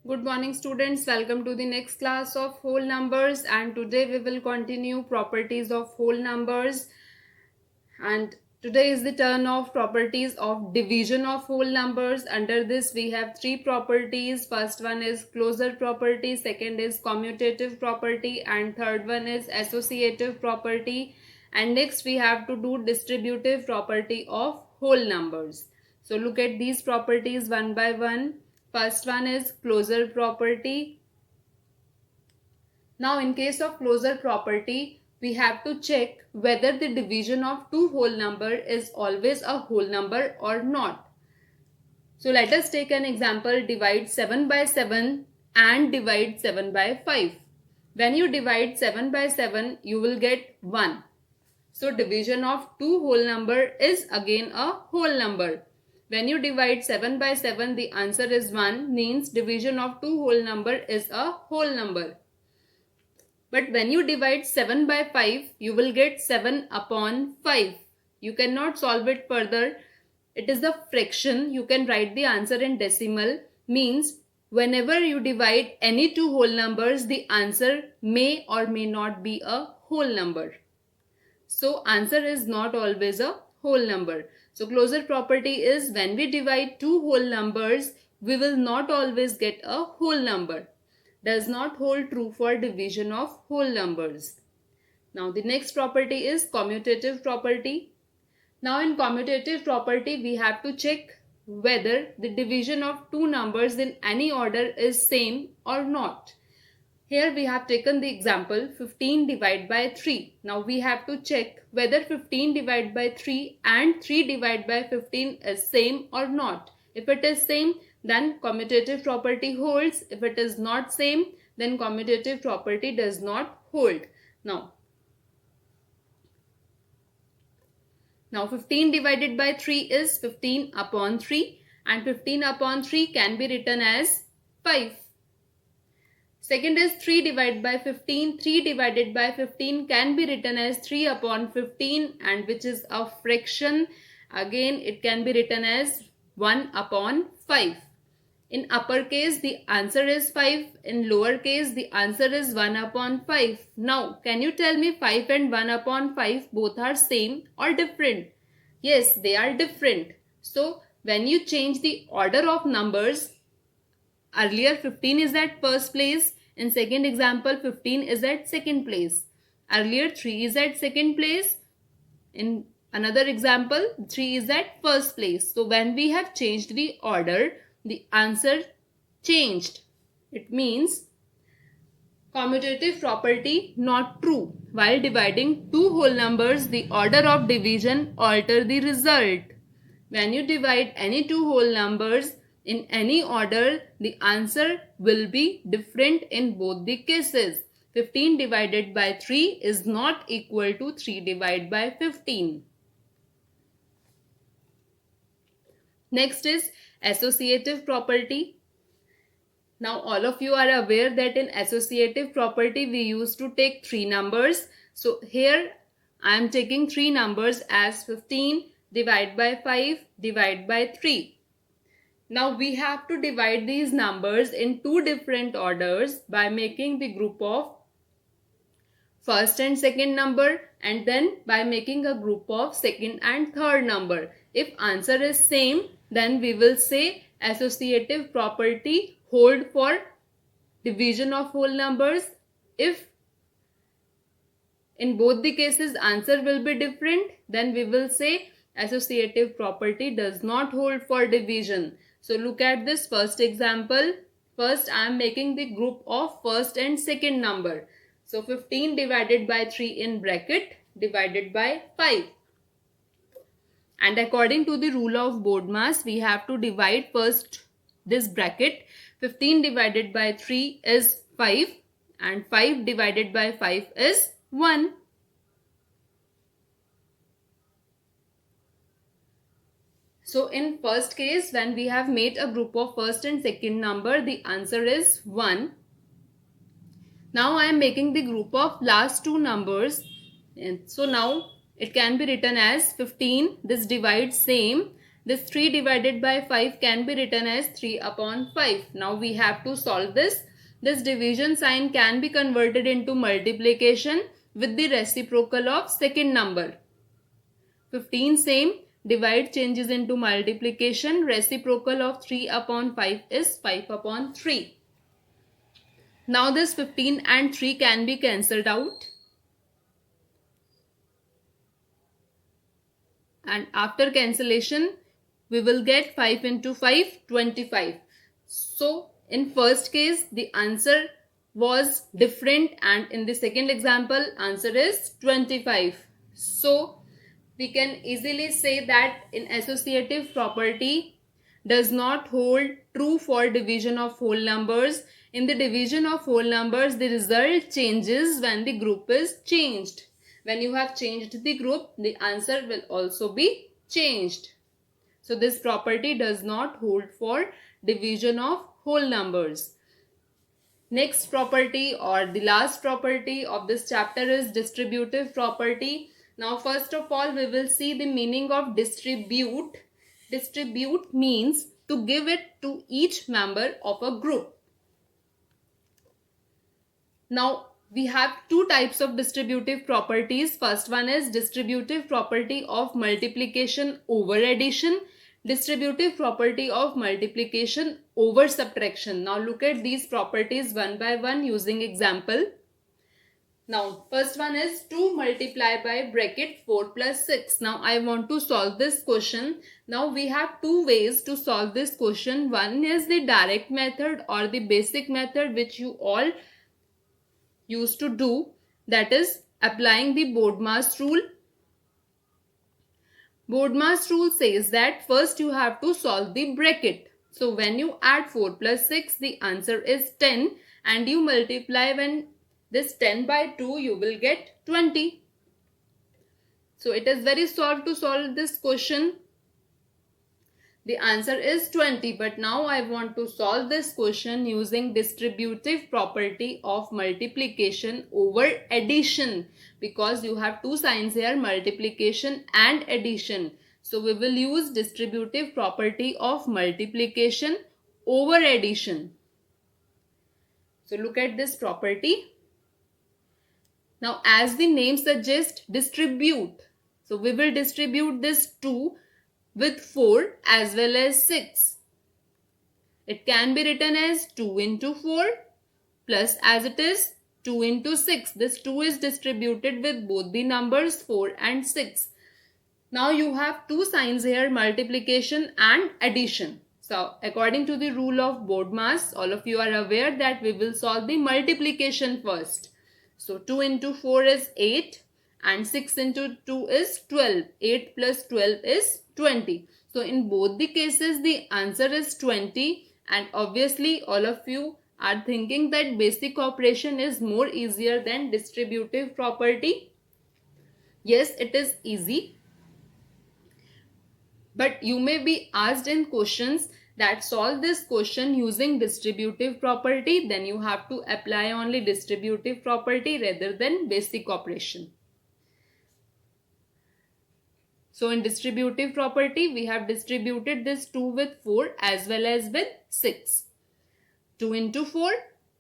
Good morning students, welcome to the next class of whole numbers, and today we will continue properties of whole numbers. And today is the turn of properties of division of whole numbers. Under this we have three properties. First one is closure property, second is commutative property, and third one is associative property. And next we have to do distributive property of whole numbers. So look at these properties one by one. First one is closure property. Now in case of closure property, we have to check whether the division of two whole number is always a whole number or not. So let us take an example, divide 7 by 7 and divide 7 by 5. When you divide 7 by 7, you will get 1. So division of two whole number is again a whole number. When you divide 7 by 7, the answer is 1, means division of two whole number is a whole number. But when you divide 7 by 5, you will get 7 upon 5. You cannot solve it further. It is a fraction. You can write the answer in decimal. Means whenever you divide any two whole numbers, the answer may or may not be a whole number. So answer is not always a whole number. So closure property is when we divide two whole numbers, we will not always get a whole number. Does not hold true for division of whole numbers. Now the next property is commutative property. Now in commutative property, we have to check whether the division of two numbers in any order is same or not. Here we have taken the example 15 divided by 3. Now we have to check whether 15 divided by 3 and 3 divided by 15 is same or not. If it is same, then commutative property holds. If it is not same, then commutative property does not hold. Now 15 divided by 3 is 15 upon 3, and 15 upon 3 can be written as 5. Second is 3 divided by 15. 3 divided by 15 can be written as 3 upon 15, and which is a fraction. Again, it can be written as 1 upon 5. In uppercase, the answer is 5. In lowercase, the answer is 1 upon 5. Now, can you tell me 5 and 1 upon 5 both are same or different? Yes, they are different. So, when you change the order of numbers, earlier 15 is at first place. In second example, 15 is at second place. Earlier 3 is at second place. In another example, 3 is at first place. So when we have changed the order, the answer changed. It means commutative property not true. While dividing two whole numbers, the order of division alter the result. When you divide any two whole numbers in any order, the answer will be different in both the cases. 15 divided by 3 is not equal to 3 divided by 15. Next is associative property. Now all of you are aware that in associative property we used to take three numbers. So here I am taking three numbers as 15 divided by 5 divided by 3. Now we have to divide these numbers in two different orders by making the group of first and second number, and then by making a group of second and third number. If answer is same, then we will say associative property hold for division of whole numbers. If in both the cases answer will be different, then we will say associative property does not hold for division. So look at this first example. First I am making the group of first and second number. So 15 divided by 3 in bracket divided by 5. And according to the rule of BODMAS, we have to divide first this bracket. 15 divided by 3 is 5 and 5 divided by 5 is 1. So in first case, when we have made a group of first and second number, the answer is 1. Now I am making the group of last two numbers. And so now it can be written as 15. This divides same. This 3 divided by 5 can be written as 3 upon 5. Now we have to solve this. This division sign can be converted into multiplication with the reciprocal of second number. 15 same, divide changes into multiplication. Reciprocal of 3 upon 5 is 5 upon 3. Now this 15 and 3 can be cancelled out. And after cancellation, we will get 5 into 5, 25. So in first case, the answer was different, and in the second example, answer is 25. So we can easily say that in associative property does not hold true for division of whole numbers. In the division of whole numbers, the result changes when the group is changed. When you have changed the group, the answer will also be changed. So this property does not hold for division of whole numbers. Next property, or the last property of this chapter, is distributive property. Now first of all, we will see the meaning of distribute. Distribute means to give it to each member of a group. Now we have two types of distributive properties. First one is distributive property of multiplication over addition. Distributive property of multiplication over subtraction. Now look at these properties one by one using example. Now first one is 2 multiplied by bracket 4 plus 6. Now I want to solve this question. Now we have two ways to solve this question. One is the direct method or the basic method which you all used to do, that is applying the BODMAS rule. BODMAS rule says that first you have to solve the bracket. So when you add 4 plus 6, the answer is 10, and you multiply when this 10 by 2, you will get 20. So it is very solved to solve this question. The answer is 20. But now I want to solve this question using distributive property of multiplication over addition, because you have two signs here, multiplication and addition. So we will use distributive property of multiplication over addition. So look at this property. Now as the name suggests, distribute. So we will distribute this 2 with 4 as well as 6. It can be written as 2 into 4 plus as it is 2 into 6. This 2 is distributed with both the numbers 4 and 6. Now you have two signs here, multiplication and addition. So according to the rule of BODMAS, all of you are aware that we will solve the multiplication first. So 2 into 4 is 8 and 6 into 2 is 12. 8 plus 12 is 20. So in both the cases, the answer is 20, and obviously all of you are thinking that basic operation is more easier than distributive property. Yes, it is easy. But you may be asked in questions that solve this question using distributive property, then you have to apply only distributive property rather than basic operation. So in distributive property, we have distributed this 2 with 4 as well as with 6. 2 into 4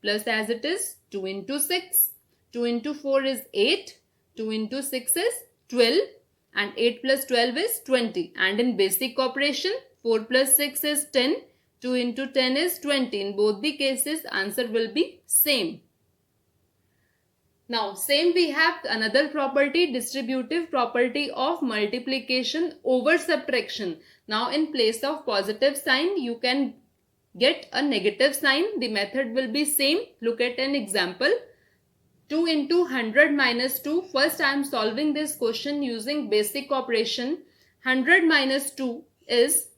plus as it is 2 into 6. 2 into 4 is 8. 2 into 6 is 12. And 8 plus 12 is 20. And in basic operation, 4 plus 6 is 10. 2 into 10 is 20. In both the cases, answer will be same. Now, same we have another property, distributive property of multiplication over subtraction. Now, in place of positive sign, you can get a negative sign. The method will be same. Look at an example. 2 into 100 minus 2. First, I am solving this question using basic operation. 100 minus 2 is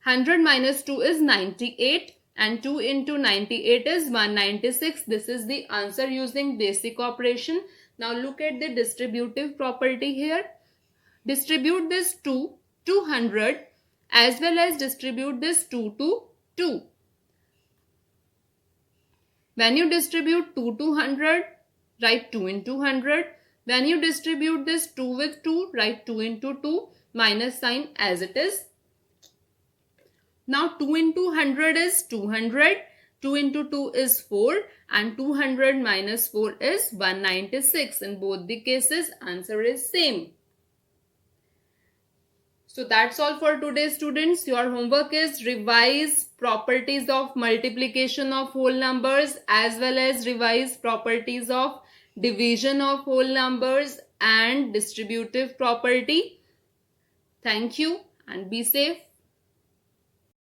98. And 2 into 98 is 196. This is the answer using basic operation. Now look at the distributive property here. Distribute this 2 to 100 as well as distribute this 2 to 2. When you distribute 2 to 100, write 2 into 100. When you distribute this 2 with 2, write 2 into 2. minus sign as it is. Now 2 into 100 is 200, 2 into 2 is 4 and 200 minus 4 is 196. In both the cases, answer is same. So that's all for today, students. Your homework is revise properties of multiplication of whole numbers as well as revise properties of division of whole numbers and distributive property. Thank you and be safe.